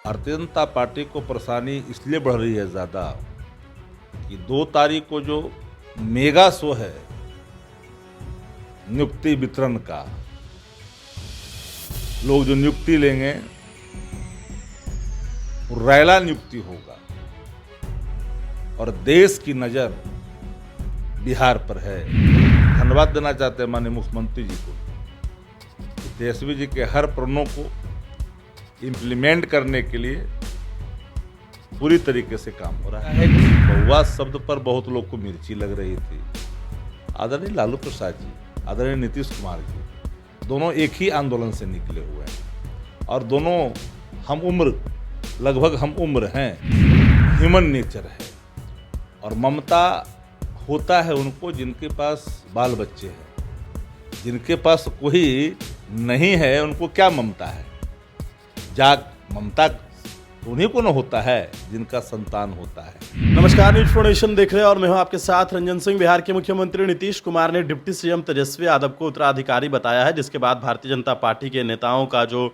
Bharatiya Janata party को परेशानी इसलिए बढ़ रही है ज़्यादा कि 2 तारीख को जो मेगा शो है नियुक्ति वितरण का, लोग जो नियुक्ति लेंगे वो रैला नियुक्ति होगा और देश की नज़र बिहार पर है। धन्यवाद देना चाहते हैं माननीय मुख्यमंत्री जी को, तेजस्वी जी के हर प्रणों को इम्प्लीमेंट करने के लिए पूरी तरीके से काम हो रहा है। बहुआ शब्द पर बहुत लोग को मिर्ची लग रही थी। आदरणीय लालू प्रसाद जी, आदरणीय नीतीश कुमार जी, दोनों एक ही आंदोलन से निकले हुए हैं और दोनों हम उम्र, लगभग हम उम्र हैं। ह्यूमन नेचर है और ममता होता है उनको जिनके पास बाल बच्चे हैं। जिनके पास कोई नहीं है उनको क्या ममता है? जाग ममता उन्हीं को न होता है जिनका संतान होता है। नमस्कार, न्यूज फॉर नेशन देख रहे हैं और मैं हूं आपके साथ रंजन सिंह। बिहार के मुख्यमंत्री नीतीश कुमार ने डिप्टी सीएम तेजस्वी यादव को उत्तराधिकारी बताया है, जिसके बाद भारतीय जनता पार्टी के नेताओं का जो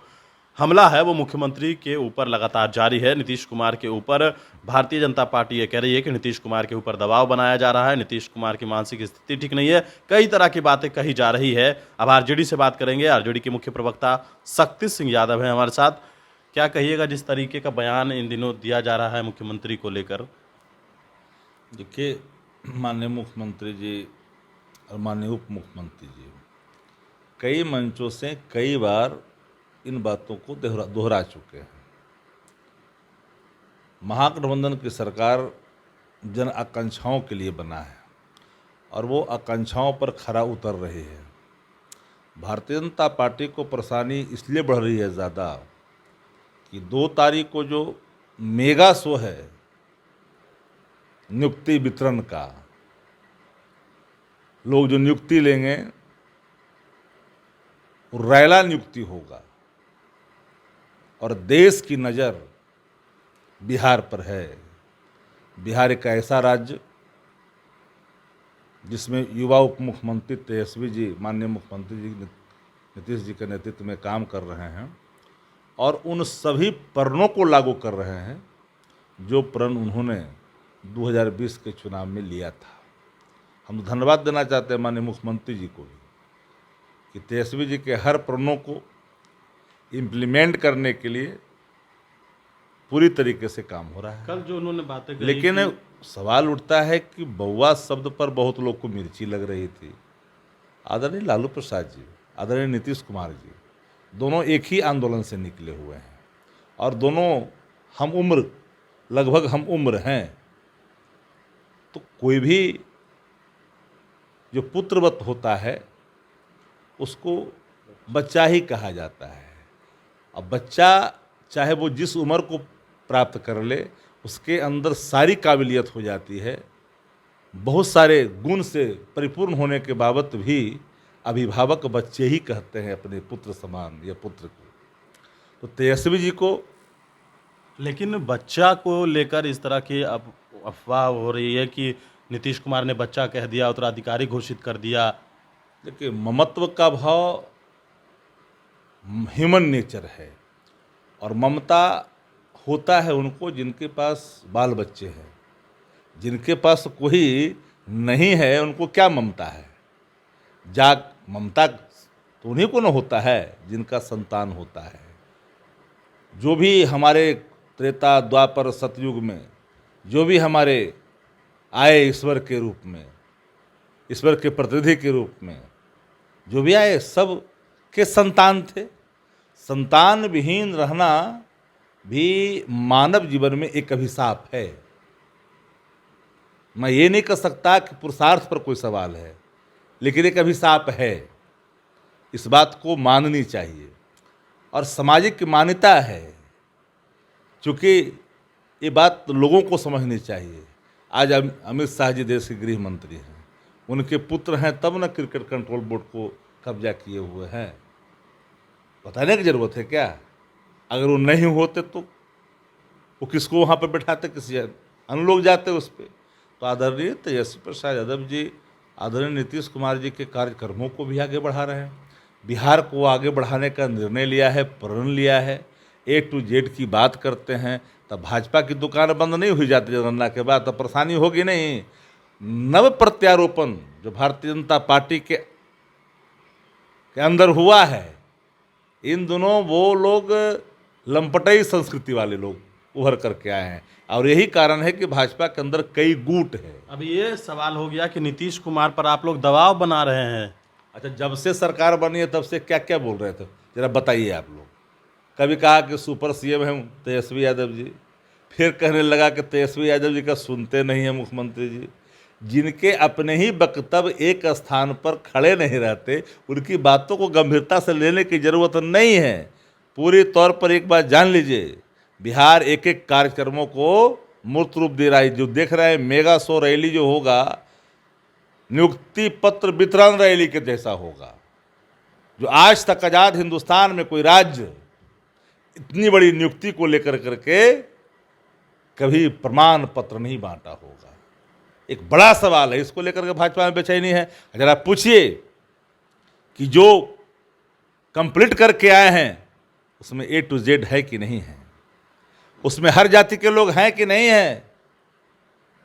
हमला है वो मुख्यमंत्री के ऊपर लगातार जारी है। नीतीश कुमार के ऊपर भारतीय जनता पार्टी ये कह रही है कि नीतीश कुमार के ऊपर दबाव बनाया जा रहा है, नीतीश कुमार की मानसिक स्थिति ठीक नहीं है, कई तरह की बातें कही जा रही है। अब आरजेडी से बात करेंगे। आरजेडी के मुख्य प्रवक्ता शक्ति सिंह यादव हैं हमारे साथ। क्या कहिएगा जिस तरीके का बयान इन दिनों दिया जा रहा है मुख्यमंत्री को लेकर? देखिए, माननीय मुख्यमंत्री जी और माननीय उप मुख्यमंत्री जी कई मंचों से कई बार इन बातों को दोहरा चुके हैं। महागठबंधन की सरकार जन आकांक्षाओं के लिए बना है और वो आकांक्षाओं पर खरा उतर रही है। भारतीय जनता पार्टी को परेशानी इसलिए बढ़ रही है ज़्यादा कि 2 तारीख को जो मेगा शो है नियुक्ति वितरण का, लोग जो नियुक्ति लेंगे वो रैला नियुक्ति होगा और देश की नज़र बिहार पर है। बिहार एक ऐसा राज्य जिसमें युवा उप मुख्यमंत्री तेजस्वी जी, माननीय मुख्यमंत्री जी नीतीश जी के नेतृत्व में काम कर रहे हैं और उन सभी प्रणों को लागू कर रहे हैं जो प्रण उन्होंने 2020 के चुनाव में लिया था। हम धन्यवाद देना चाहते हैं माननीय मुख्यमंत्री जी को भी कि तेजस्वी जी के हर प्रणों को इम्प्लीमेंट करने के लिए पूरी तरीके से काम हो रहा है। कल जो उन्होंने बातें कही, लेकिन सवाल उठता है कि बहुआ शब्द पर बहुत लोग को मिर्ची लग रही थी। आदरणीय लालू प्रसाद जी, आदरणीय नीतीश कुमार जी, दोनों एक ही आंदोलन से निकले हुए हैं और दोनों हम उम्र, लगभग हम उम्र हैं। तो कोई भी जो पुत्रवत होता है उसको बच्चा ही कहा जाता है। अब बच्चा चाहे वो जिस उम्र को प्राप्त कर ले, उसके अंदर सारी काबिलियत हो जाती है। बहुत सारे गुण से परिपूर्ण होने के बावजूद भी अभिभावक बच्चे ही कहते हैं अपने पुत्र समान या पुत्र को। तो तेजस्वी जी को, लेकिन बच्चा को लेकर इस तरह की अफवाह हो रही है कि नीतीश कुमार ने बच्चा कह दिया, उत्तराधिकारी घोषित कर दिया। देखिए, ममत्व का भाव ह्यूमन नेचर है और ममता होता है उनको जिनके पास बाल बच्चे हैं। जिनके पास कोई नहीं है उनको क्या ममता है? जाग ममता तो उन्हीं को न होता है जिनका संतान होता है। जो भी हमारे त्रेता द्वापर सतयुग में जो भी हमारे आए ईश्वर के रूप में, ईश्वर के प्रतिनिधि के रूप में जो भी आए, सब के संतान थे। संतान विहीन रहना भी मानव जीवन में एक अभिशाप है। मैं ये नहीं कह सकता कि पुरुषार्थ पर कोई सवाल है, लेकिन एक अभिशाप है। इस बात को माननी चाहिए और सामाजिक मान्यता है, क्योंकि ये बात लोगों को समझनी चाहिए। आज अमित शाह जी देश के गृह मंत्री हैं, उनके पुत्र हैं तब न क्रिकेट कंट्रोल बोर्ड को कब्जा किए हुए हैं। बताने की ज़रूरत है क्या? अगर वो नहीं होते तो वो किसको वहाँ पर बैठाते? किसी अन्य लोग जाते उस पर। तो आदरणीय तेजस्वी प्रसाद यादव जी, आदरणीय नीतीश कुमार जी के कार्यक्रमों को भी आगे बढ़ा रहे हैं। बिहार को आगे बढ़ाने का निर्णय लिया है, प्रण लिया है। A to Z की बात करते हैं, तब भाजपा की दुकान बंद नहीं हुई जाती जनगणना के बाद, तब परेशानी होगी नहीं। नव प्रत्यारोपण जो भारतीय जनता पार्टी के अंदर हुआ है, इन दोनों वो लोग लंपटई संस्कृति वाले लोग उभर करके आए हैं, और यही कारण है कि भाजपा के अंदर कई गुट है। अब ये सवाल हो गया कि नीतीश कुमार पर आप लोग दबाव बना रहे हैं। अच्छा, जब से सरकार बनी है तब से क्या क्या बोल रहे थे, जरा बताइए आप लोग। कभी कहा कि सुपर सीएम है तेजस्वी यादव जी, फिर कहने लगा कि तेजस्वी यादव जी का सुनते नहीं है मुख्यमंत्री जी। जिनके अपने ही वक्तव्य एक स्थान पर खड़े नहीं रहते, उनकी बातों को गंभीरता से लेने की जरूरत नहीं है। पूरी तौर पर एक बात जान लीजिए, बिहार एक एक कार्यक्रमों को मूर्त रूप दे रहा है। जो देख रहे हैं मेगा शो रैली जो होगा, नियुक्ति पत्र वितरण रैली के जैसा होगा। जो आज तक आजाद हिंदुस्तान में कोई राज्य इतनी बड़ी नियुक्ति को लेकर करके कभी प्रमाण पत्र नहीं बांटा होगा। एक बड़ा सवाल है, इसको लेकर के भाजपा में बेचैनी है। जरा पूछिए कि जो कंप्लीट करके आए हैं उसमें A to Z है कि नहीं है, उसमें हर जाति के लोग हैं कि नहीं है।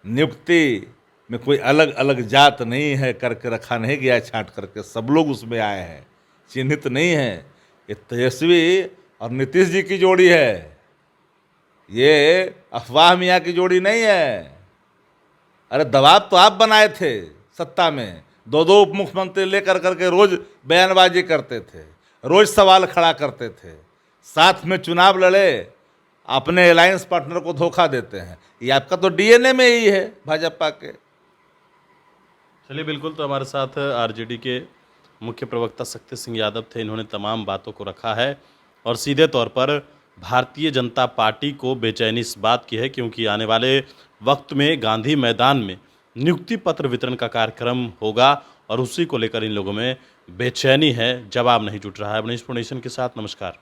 नियुक्ति में कोई अलग अलग जात नहीं है, करके रखा नहीं गया छांट करके, सब लोग उसमें आए हैं, चिन्हित नहीं है। ये तेजस्वी और नीतीश जी की जोड़ी है, ये अफवाह मियाँ की जोड़ी नहीं है। अरे दबाव तो आप बनाए थे सत्ता में, दो दो उप मुख्यमंत्री लेकर करके रोज बयानबाजी करते थे, रोज सवाल खड़ा करते थे, साथ में चुनाव लड़े, अपने अलायंस पार्टनर को धोखा देते हैं। ये आपका तो डीएनए में ही है भाजपा के। चलिए, बिल्कुल। तो हमारे साथ आरजेडी के मुख्य प्रवक्ता शक्ति सिंह यादव थे। इन्होंने तमाम बातों को रखा है और सीधे तौर पर भारतीय जनता पार्टी को बेचैनी इस बात की है क्योंकि आने वाले वक्त में गांधी मैदान में नियुक्ति पत्र वितरण का कार्यक्रम होगा और उसी को लेकर इन लोगों में बेचैनी है। जवाब नहीं जुट रहा है। अपने इस नेशन के साथ नमस्कार।